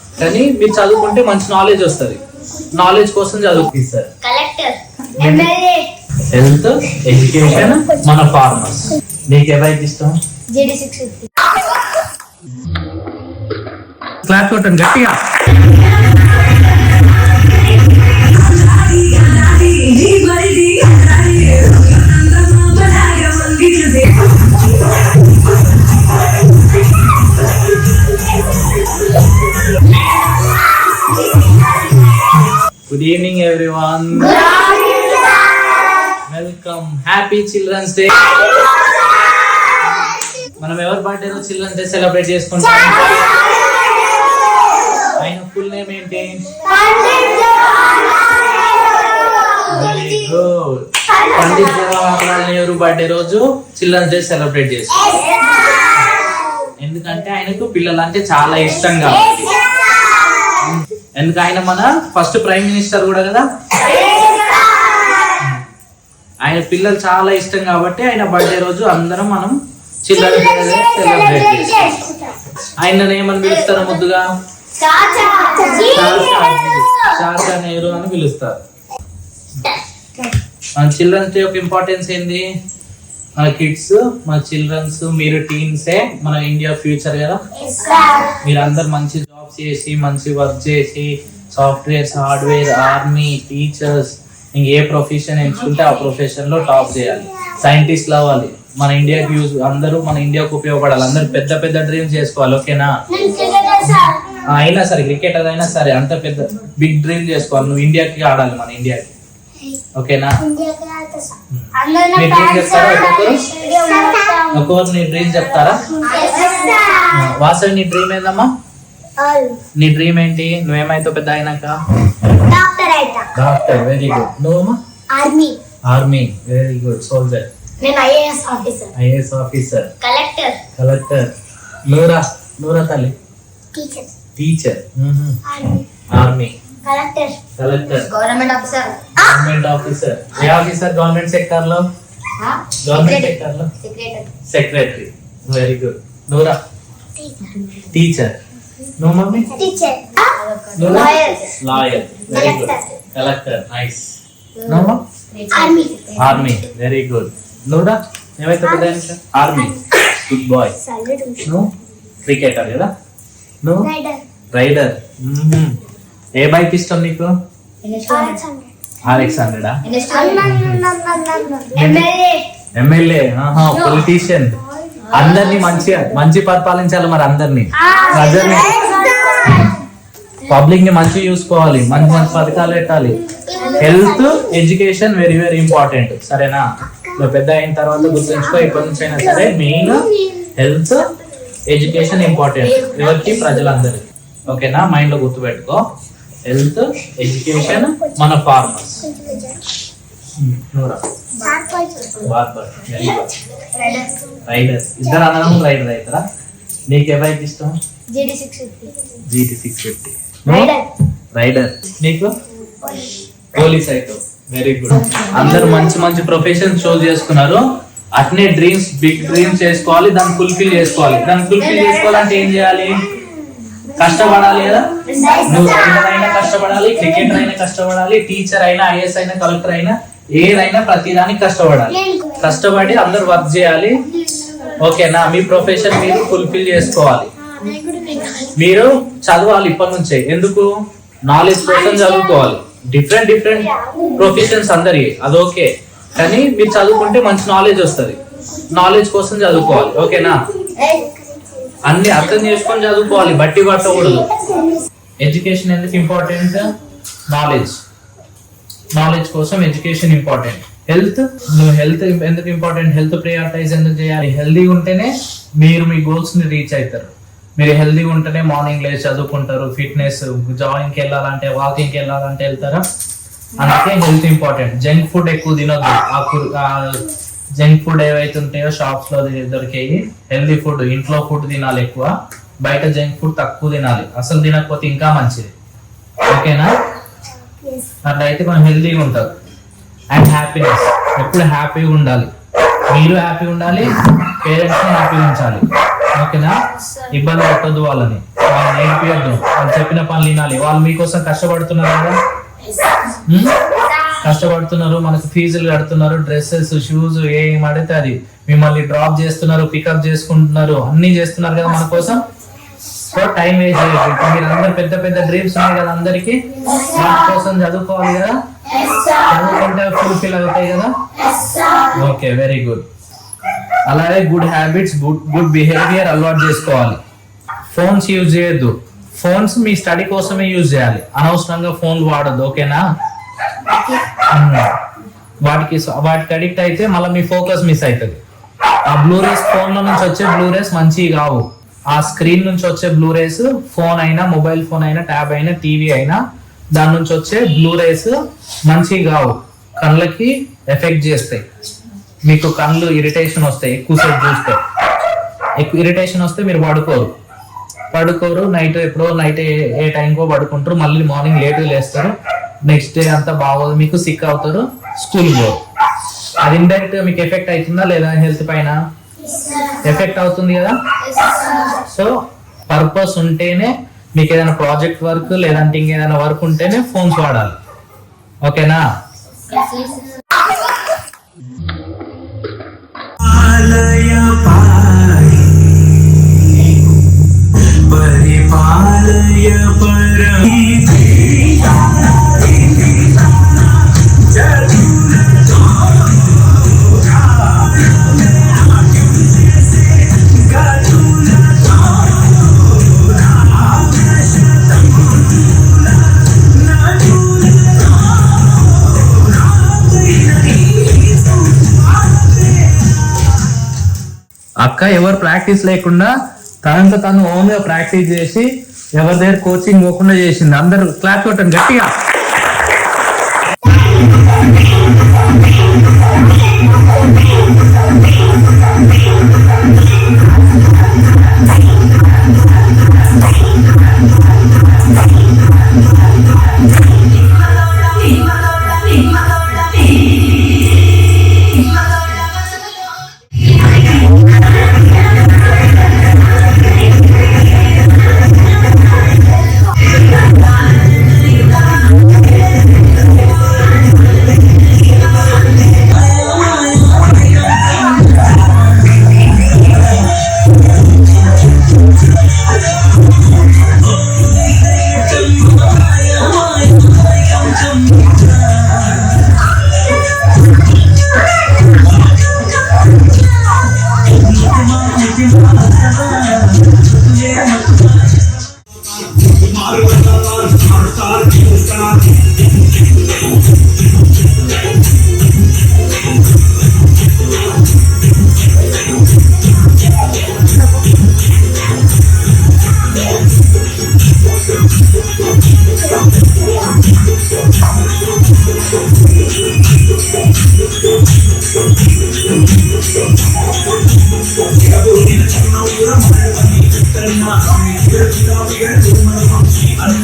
కానీ మీరు చదువుకుంటే మంచి నాలెడ్జ్ వస్తుంది. నాలెడ్జ్ కోసం చదువుకిస్తారు. హెల్త్, ఎడ్యుకేషన్, మన ఫార్మర్స్. నీకు ఎవరికి ఇష్టం? క్లాస్ కొట్టండి గట్టిగా. Good evening everyone. Welcome. Happy Children's Day. మనం ఎవరి బర్త్డే రోజు చిల్డ్రన్స్ డే సెలబ్రేట్ చేసుకుంటాం? ఆయన ఫుల్ నేమ్ ఏంటి? Very good. Pandit Jawaharlal Nehru birthday రోజు చిల్డ్రన్స్ డే సెలబ్రేట్ చేసుకుంటాం. ఎందుకంటే ఆయనకు పిల్లలంటే చాలా ఇష్టం కాబట్టి. ఎందుకు ఆయన మన ఫస్ట్ ప్రైమ్ మినిస్టర్ కూడా కదా. ఆయన పిల్లలు చాలా ఇష్టం కాబట్టి ఆయన బర్త్డే రోజు అందరం మనం చిల్డ్రన్స్ డే సెలబ్రేట్ చేసుకుంటాం. ఆయన ఏమని పిలుస్తారు ముద్దుగా? చాచా నెహ్రూ అని పిలుస్తారు. మన చిల్డ్రన్స్ డే యొక్క ఇంపార్టెన్స్ ఏంది? మన కిడ్స్, మన చిల్డ్రన్స్, మీరు టీన్సే మన ఇండియా ఫ్యూచర్ కదా. మీరందరు మంచి జాబ్స్ చేసి, మంచి వర్క్ చేసి, సాఫ్ట్వేర్స్, హార్డ్వేర్, ఆర్మీ, టీచర్స్, ఇంక ఏ ప్రొఫెషన్ ఎంచుకుంటే ఆ ప్రొఫెషన్ లో టాప్ చేయాలి. సైంటిస్ట్ అవ్వాలి. మన ఇండియాకి యూజ్, అందరూ మన ఇండియాకు ఉపయోగపడాలి. అందరు పెద్ద పెద్ద డ్రీమ్స్ చేసుకోవాలి. ఓకేనా? అయినా సరే క్రికెటర్ అయినా సరే అంత పెద్ద బిగ్ డ్రీమ్ చేసుకోవాలి. నువ్వు ఇండియాకి ఆడాలి, మన ఇండియాకి. ఓకేనా? మీ డ్రీమ్ చెప్తారా? ఒక్కొక్కరు నీ డ్రీమ్ చెప్తారా? వాసవి, నీ డ్రీమ్ ఏందమ్మా? నీ డ్రీమ్ ఏంటి? నువ్వేమైతావు పెద్ద అయినాక? డాక్టర్. Very good. నువ్వమ్మా? Army. Very good. Soldier. IAS officer. Collector. నూరా తల్లి? Teacher. Army. Collector. Government officer. ఏ ఆఫీసర్? గవర్నమెంట్ సెక్టార్ లో? సెక్రటరీ. Very good. నూరా? టీచర్. నువ్వు mummy? Lawyer. Very good. Collector. Nice. నువ్వు? ఆర్మీ. Very good. నూరా ఏమైతే? ఆర్మీ. Good boy. నువ్వు క్రికెటర్ కదా. నువ్వు రైడర్. ఏ బైక్ ఇష్టం నీకు? RX-100. ఎమ్మెల్యే. పొలిటీషియన్. అందరినీ మంచి పరిపాలించాలి. మరి అందరినీ, ప్రజల్ని, పబ్లిక్ ని మంచి చూసుకోవాలి. మంచి పథకాలు పెట్టాలి. Health, education very very important. సరేనా? నువ్వు పెద్ద అయిన తర్వాత గుర్తుంచుకో. ఎప్పటి నుంచి అయినా సరే మెయిన్ హెల్త్, ఎడ్యుకేషన్ ఇంపార్టెంట్. ఎవరికి? ప్రజలందరికీ. ఓకేనా? మైండ్ లో గుర్తుపెట్టుకో. హెల్త్, ఎడ్యుకేషన్, మన ఫార్మర్స్. రైడర్. ఇద్దరు అన్నదమ్ములు రైడర్ అవుతారా? నీకు ఎవరికి ఇష్టం? GT650. రైడర్. నీకు? పోలీస్ అవుతావు. Very good. అందరు మంచి మంచి ప్రొఫెషన్ చూస్ చేసుకున్నారు. అట్నే డ్రీమ్స్, బిగ్ డ్రీమ్స్ చేసుకోవాలి. దాన్ని ఫుల్ఫిల్ చేసుకోవాలి. చేసుకోవాలంటే ఏం చేయాలి? కష్టపడాలి కదా. నువ్వు రైడర్ అయినా కష్టపడాలి, క్రికెటర్ అయినా కష్టపడాలి, టీచర్ అయినా, ఐఏఎస్ అయినా, కలెక్టర్ అయినా, ఏదైనా ప్రతిదానికి కష్టపడాలి. కష్టపడి అందరు వర్క్ చేయాలి. ఓకేనా? మీ ప్రొఫెషన్ మీరు ఫుల్ఫిల్ చేసుకోవాలి. మీరు చదవాలి ఇప్పటి నుంచే. ఎందుకు? నాలెడ్జ్ కోసం చదువుకోవాలి. డిఫరెంట్ ప్రొఫెషన్స్ అందరి, అదొకే. కానీ మీరు చదువుకుంటే మంచి నాలెడ్జ్ వస్తుంది. నాలెడ్జ్ కోసం చదువుకోవాలి. ఓకేనా? అన్ని అర్థం చేసుకొని చదువుకోవాలి. బట్టి పట్టకూడదు. ఎడ్యుకేషన్ ఎందుకు ఇంపార్టెంట్? నాలెడ్జ్ కోసం ఎడ్యుకేషన్ ఇంపార్టెంట్. హెల్త్ ఎందుకు ఇంపార్టెంట్? హెల్త్ ప్రియారిటైజ్ ఎందుకు చేయాలి? హెల్దీగా ఉంటేనే మీరు మీ గోల్స్ ని రీచ్ అవుతారు. మీరు హెల్దీగా ఉంటేనే మార్నింగ్ లేచి చదువుకుంటారు. ఫిట్నెస్, జాగింగ్కి వెళ్ళాలంటే, వాకింగ్కి వెళ్ళాలంటే వెళ్తారా. అందుకే హెల్త్ ఇంపార్టెంట్. జంక్ ఫుడ్ ఎక్కువ తినొద్దు. జంక్ ఫుడ్ ఏవైతే ఉంటాయో షాప్స్ లో దొరికేవి. హెల్దీ ఫుడ్, ఇంట్లో ఫుడ్ తినాలి ఎక్కువ. బయట జంక్ ఫుడ్ తక్కువ తినాలి. అసలు తినకపోతే ఇంకా మంచిది. ఓకేనా? అట్లయితే కొంచెం హెల్దీగా ఉంటారు. And happiness. ఎప్పుడు హ్యాపీగా ఉండాలి. మీరు హ్యాపీగా ఉండాలి, పేరెంట్స్ ని హ్యాపీగా ఉంచాలి. ఓకేనా? ఇబ్బంది పెట్టద్దు వాళ్ళని నేర్పియద్దు. వాళ్ళు చెప్పిన పనులు వినాలి. వాళ్ళు మీకోసం కష్టపడుతున్నారు కదా, కష్టపడుతున్నారు, మనకు ఫీజులు కడుతున్నారు, డ్రెస్సెస్ షూస్ ఏం అడిగితే అది, మిమ్మల్ని డ్రాప్ చేస్తున్నారు, పికప్ చేసుకుంటున్నారు, అన్ని చేస్తున్నారు కదా మన కోసం. సో టైం వేస్ట్ చేయదు. మీరు అందరు పెద్ద పెద్ద డ్రీమ్స్ ఉన్నాయి కదా అందరికి, వాటి కోసం చదువుకోవాలి కదా, చదువుకుంటే ఫుల్ఫిల్ అవుతాయి కదా. Okay, very good. అలాగే గుడ్ హ్యాబిట్స్, గుడ్ బిహేవియర్ అలవాటు చేసుకోవాలి. ఫోన్స్ యూజ్ చేయొద్దు. ఫోన్స్ మీ స్టడీ కోసమే యూజ్ చేయాలి, అనవసరంగా ఫోన్లు వాడద్దు. ఓకేనా? వాటికి అడిక్ట్ అయితే మళ్ళీ మీ ఫోకస్ మిస్ అవుతుంది. ఆ బ్లూరేస్ ఫోన్ల నుంచి వచ్చే బ్లూరేస్ మంచివి కావు. ఆ స్క్రీన్ నుంచి వచ్చే బ్లూరేస్, ఫోన్ అయినా, మొబైల్ ఫోన్ అయినా, ట్యాబ్ అయినా, టీవీ అయినా, దాని నుంచి వచ్చే బ్లూరేస్ మంచివి కావు. కళ్ళకి ఎఫెక్ట్ చేస్తాయి. మీకు కళ్ళు ఇరిటేషన్ వస్తాయి ఎక్కువసేపు చూస్తే. ఎక్కువ ఇరిటేషన్ వస్తే మీరు పడుకోరు. నైట్ ఎప్పుడో నైట్ ఏ టైంకో పడుకుంటారు, మళ్ళీ మార్నింగ్ లేట్గా లేస్తారు. నెక్స్ట్ డే అంతా బాగోదు, మీకు సిక్ అవుతారు, స్కూల్ పోరు. అది ఇండైరెక్ట్ మీకు ఎఫెక్ట్ అవుతుందా లేదా? హెల్త్ పైన ఎఫెక్ట్ అవుతుంది కదా. సో పర్పస్ ఉంటేనే, మీకు ఏదైనా ప్రాజెక్ట్ వర్క్ లేదంటే ఇంకేదైనా వర్క్ ఉంటేనే ఫోన్స్ వాడాలి. ఓకేనా? అక్క ఎవరు ప్రాక్టీస్ లేకుండా తనంత తను ఓన్ గా ప్రాక్టీస్ చేసి ఎవరి దగ్గర కోచింగ్ పోకుండా చేసింది. అందరు క్లాప్ కొట్టండి గట్టిగా. I'm